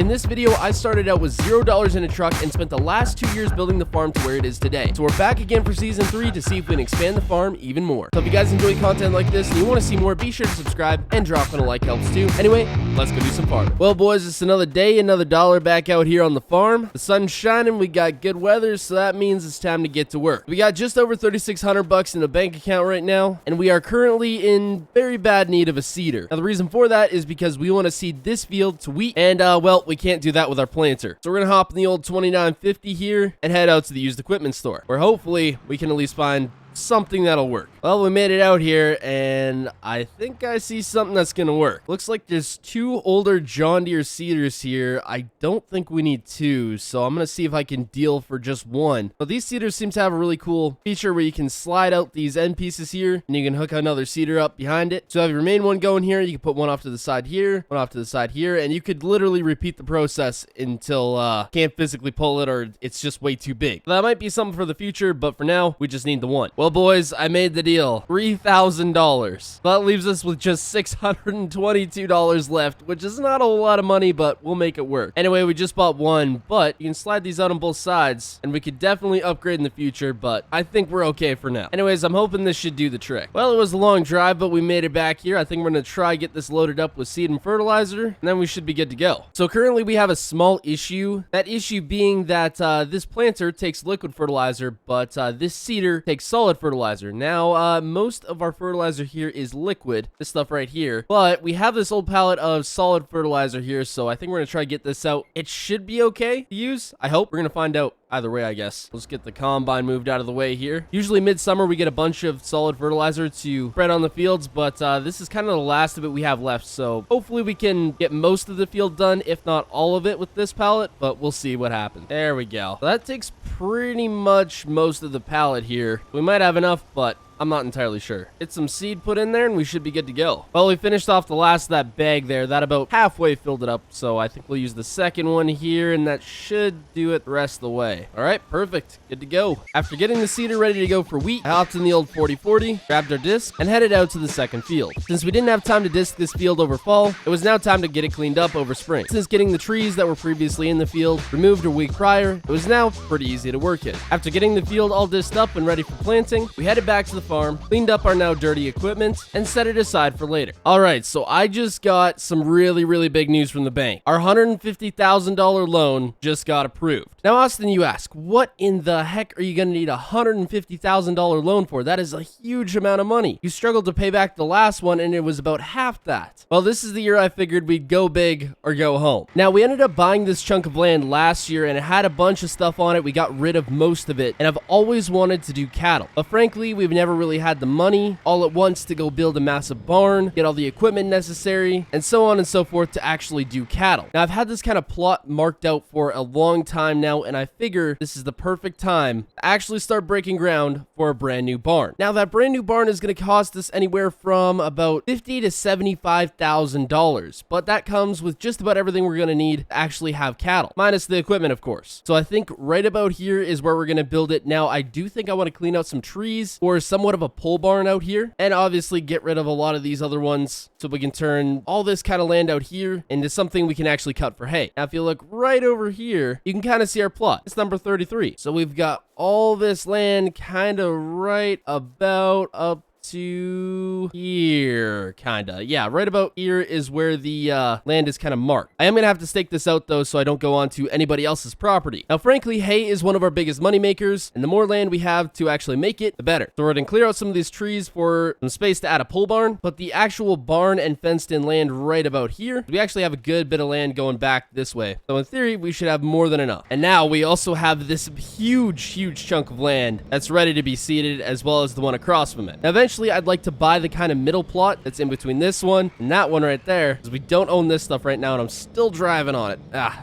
In this video, I started out with $0 in a truck and spent the last 2 years building the farm to where it is today. So we're back again for season 3 to see if we can expand the farm even more. So if you guys enjoy content like this and you want to see more, be sure to subscribe and dropping a like helps too. Anyway, let's go do some farming. Well, boys, it's another day, another dollar back out here on the farm. The sun's shining, we got good weather, so that means it's time to get to work. We got just over $3,600 in the bank account right now, and we are currently in very bad need of a seeder. Now, the reason for that is because we want to seed this field to wheat, and well, we can't do that with our planter. So we're gonna hop in the old 2950 here and head out to the used equipment store, where hopefully we can at least find something that'll work. Well, we made it out here, and I think I see something that's gonna work. Looks like there's 2 older John Deere seeders here. I don't think we need 2, so I'm gonna see if I can deal for just 1. But these seeders seem to have a really cool feature where you can slide out these end pieces here, and you can hook another seeder up behind it. So have your main one going here, you can put one off to the side here, one off to the side here, and you could literally repeat the process until can't physically pull it or it's just way too big. That might be something for the future, but for now, we just need the one. Well, boys, I made the deal. $3,000. That leaves us with just $622 left, which is not a lot of money, but we'll make it work. Anyway, we just bought one, but you can slide these out on both sides, and we could definitely upgrade in the future, but I think we're okay for now. Anyways, I'm hoping this should do the trick. Well, it was a long drive, but we made it back here. I think we're going to try get this loaded up with seed and fertilizer, and then we should be good to go. So currently, we have a small issue. That issue being that this planter takes liquid fertilizer, but this seeder takes solid fertilizer. Now, most of our fertilizer here is liquid, this stuff right here, but we have this old pallet of solid fertilizer here, so I think we're gonna try to get this out. It should be okay to use. I hope. We're gonna find out either way, I guess. Let's get the combine moved out of the way here. Usually midsummer, we get a bunch of solid fertilizer to spread on the fields, but this is kind of the last of it we have left, so hopefully we can get most of the field done, if not all of it with this pallet, but we'll see what happens. There we go. So that takes pretty much most of the pallet here. We might have enough, but I'm not entirely sure. Get some seed put in there and we should be good to go. Well, we finished off the last of that bag there. That about halfway filled it up. So I think we'll use the second one here and that should do it the rest of the way. All right, perfect. Good to go. After getting the seeder ready to go for wheat, I hopped in the old 4040, grabbed our disc, and headed out to the second field. Since we didn't have time to disc this field over fall, it was now time to get it cleaned up over spring. Since getting the trees that were previously in the field removed a week prior, it was now pretty easy to work in. After getting the field all disced up and ready for planting, we headed back to the farm, cleaned up our now dirty equipment, and set it aside for later. Alright, so I just got some really big news from the bank. Our $150,000 loan just got approved. Now, Austin, you ask, what in the heck are you going to need a $150,000 loan for? That is a huge amount of money. You struggled to pay back the last one, and it was about half that. Well, this is the year I figured we'd go big or go home. Now, we ended up buying this chunk of land last year, and it had a bunch of stuff on it. We got rid of most of it, and I've always wanted to do cattle. But frankly, we've never really had the money all at once to go build a massive barn, get all the equipment necessary, and so on and so forth to actually do cattle. Now, I've had this kind of plot marked out for a long time now, and I figure this is the perfect time to actually start breaking ground for a brand new barn. Now, that brand new barn is going to cost us anywhere from about $50,000 to $75,000, but that comes with just about everything we're going to need to actually have cattle, minus the equipment, of course. So I think right about here is where we're going to build it. Now, I do think I want to clean out some trees or somewhat of a pole barn out here, and obviously get rid of a lot of these other ones so we can turn all this kind of land out here into something we can actually cut for hay. Now, if you look right over here, you can kind of see our plot. It's number 33. So we've got all this land kind of right about up to here, kinda. Yeah, right about here is where the land is kind of marked. I am gonna have to stake this out though, so I don't go on to anybody else's property. Now, frankly, hay is one of our biggest money makers, and the more land we have to actually make it, the better. So we're gonna clear out some of these trees for some space to add a pole barn, but the actual barn and fenced in land right about here, we actually have a good bit of land going back this way. So in theory, we should have more than enough. And now we also have this huge chunk of land that's ready to be seeded, as well as the one across from it. Now, eventually, I'd like to buy the kind of middle plot that's in between this one and that one right there, because we don't own this stuff right now and I'm still driving on it.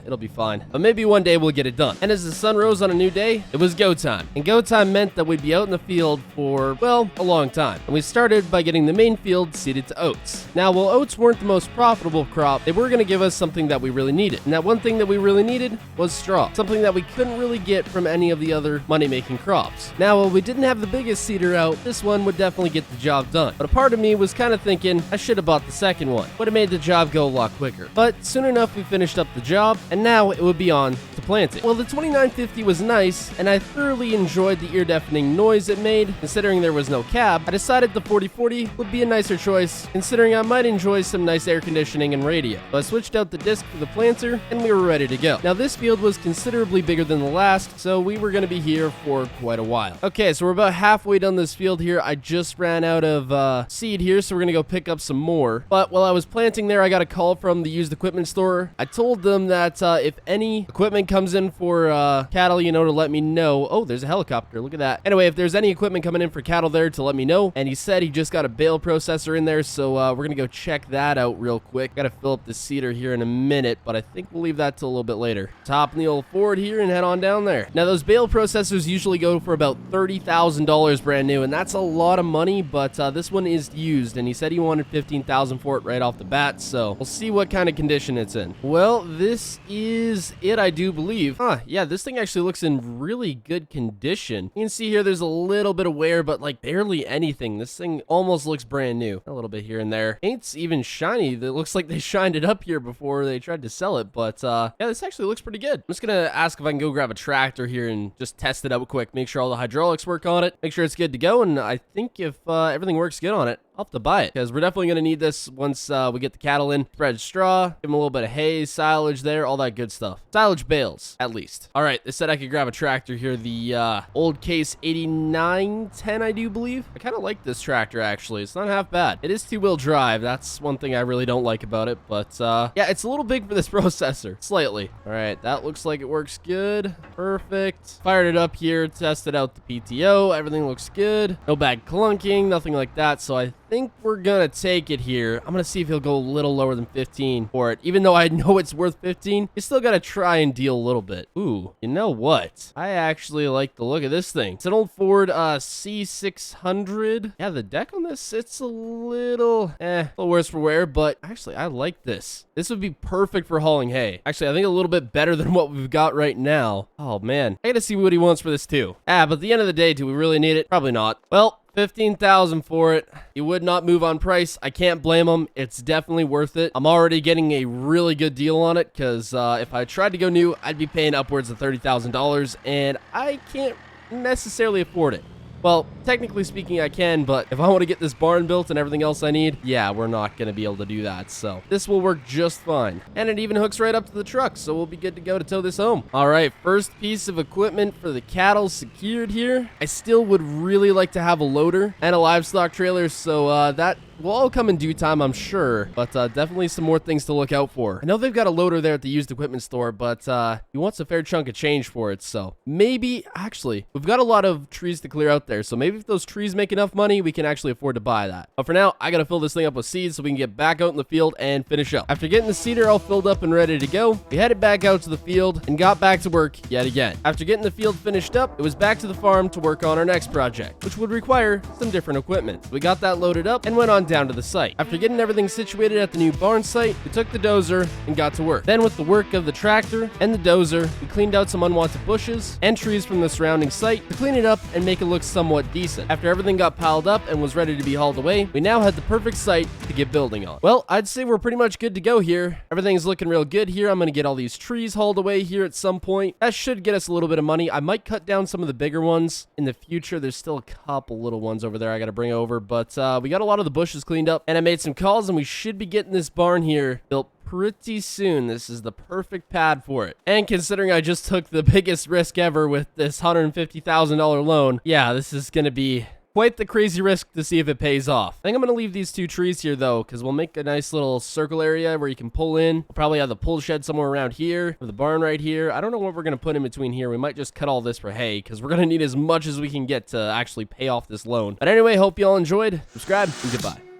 It'll be fine. But maybe one day we'll get it done. And as the sun rose on a new day, it was go time. And go time meant that we'd be out in the field for, well, a long time. And we started by getting the main field seeded to oats. Now, while oats weren't the most profitable crop, they were going to give us something that we really needed. And that one thing that we really needed was straw. Something that we couldn't really get from any of the other money-making crops. Now, while we didn't have the biggest seeder out, this one would definitely get get the job done. But a part of me was kind of thinking I should have bought the second one. Would have made the job go a lot quicker. But soon enough, we finished up the job, and now it would be on to planting. Well, the 2950 was nice, and I thoroughly enjoyed the ear-deafening noise it made. Considering there was no cab, I decided the 4040 would be a nicer choice, considering I might enjoy some nice air conditioning and radio. So I switched out the disc for the planter, and we were ready to go. Now, this field was considerably bigger than the last, so we were going to be here for quite a while. Okay, so we're about halfway done this field here. I just ran out of seed here, so we're going to go pick up some more. But while I was planting there, I got a call from the used equipment store. I told them that if any equipment comes in for cattle, you know, to let me know. Oh, there's a helicopter. Look at that. Anyway, if there's any equipment coming in for cattle there, to let me know. And he said he just got a bale processor in there, so we're going to go check that out real quick. Got to fill up the seeder here in a minute, but I think we'll leave that till a little bit later. Hop in the old Ford here and head on down there. Now, those bale processors usually go for about $30,000 brand new, and that's a lot of money, but this one is used, and he said he wanted $15,000 for it right off the bat, so we'll see what kind of condition it's in. Well, this is it, I do believe. Yeah, this thing actually looks in really good condition. You can see here there's a little bit of wear, but like barely anything. This thing almost looks brand new. A little bit here and there. Paint's even shiny. It looks like they shined it up here before they tried to sell it, but yeah, this actually looks pretty good. I'm just gonna ask if I can go grab a tractor here and just test it out quick, make sure all the hydraulics work on it, make sure it's good to go, and I think if everything works good on it, I'll have to buy it, because we're definitely going to need this once we get the cattle in. Spread straw, give them a little bit of hay, silage there, all that good stuff. Silage bales, at least. All right, they said I could grab a tractor here, the old case 8910, I do believe. I kind of like this tractor, actually. It's not half bad. It is two-wheel drive. That's one thing I really don't like about it, but yeah, it's a little big for this processor, slightly. All right, that looks like it works good. Perfect. Fired it up here, tested out the PTO. Everything looks good. No bad clunking, nothing like that, so I think we're gonna take it here. I'm gonna see if he'll go a little lower than 15 for it. Even though I know it's worth 15, you still gotta try and deal a little bit. Ooh, you know what? I actually like the look of this thing. It's an old Ford C600. Yeah, the deck on this, it's a little worse for wear, but actually I like this. This would be perfect for hauling hay. Actually, I think a little bit better than what we've got right now. Oh man, I gotta see what he wants for this too. But at the end of the day, do we really need it? Probably not. Well, 15,000 for it. He would not move on price. I can't blame him. It's definitely worth it. I'm already getting a really good deal on it, because if I tried to go new, I'd be paying upwards of $30,000, and I can't necessarily afford it. Well, technically speaking, I can, but if I want to get this barn built and everything else I need, yeah, we're not going to be able to do that. So this will work just fine. And it even hooks right up to the truck, so we'll be good to go to tow this home. All right, first piece of equipment for the cattle secured here. I still would really like to have a loader and a livestock trailer, so that will all come in due time, I'm sure, but definitely some more things to look out for. I know they've got a loader there at the used equipment store, but he wants a fair chunk of change for it, so maybe, actually, we've got a lot of trees to clear out there, so maybe if those trees make enough money, we can actually afford to buy that. But for now, I gotta fill this thing up with seeds so we can get back out in the field and finish up. After getting the seeder all filled up and ready to go, we headed back out to the field and got back to work yet again. After getting the field finished up, it was back to the farm to work on our next project, which would require some different equipment. We got that loaded up and went on down to the site. After getting everything situated at the new barn site, we took the dozer and got to work. Then with the work of the tractor and the dozer, we cleaned out some unwanted bushes and trees from the surrounding site to clean it up and make it look somewhat decent. After everything got piled up and was ready to be hauled away, we now had the perfect site to get building on. Well, I'd say we're pretty much good to go here. Everything's looking real good here. I'm going to get all these trees hauled away here at some point. That should get us a little bit of money. I might cut down some of the bigger ones in the future. There's still a couple little ones over there I got to bring over, but we got a lot of the bushes cleaned up, and I made some calls, and we should be getting this barn here built pretty soon. This is the perfect pad for it. And considering I just took the biggest risk ever with this $150,000 loan, yeah, this is going to be quite the crazy risk to see if it pays off. I think I'm going to leave these two trees here, though, because we'll make a nice little circle area where you can pull in. We'll probably have the pull shed somewhere around here, or the barn right here. I don't know what we're going to put in between here. We might just cut all this for hay, because we're going to need as much as we can get to actually pay off this loan. But anyway, hope you all enjoyed. Subscribe, and goodbye.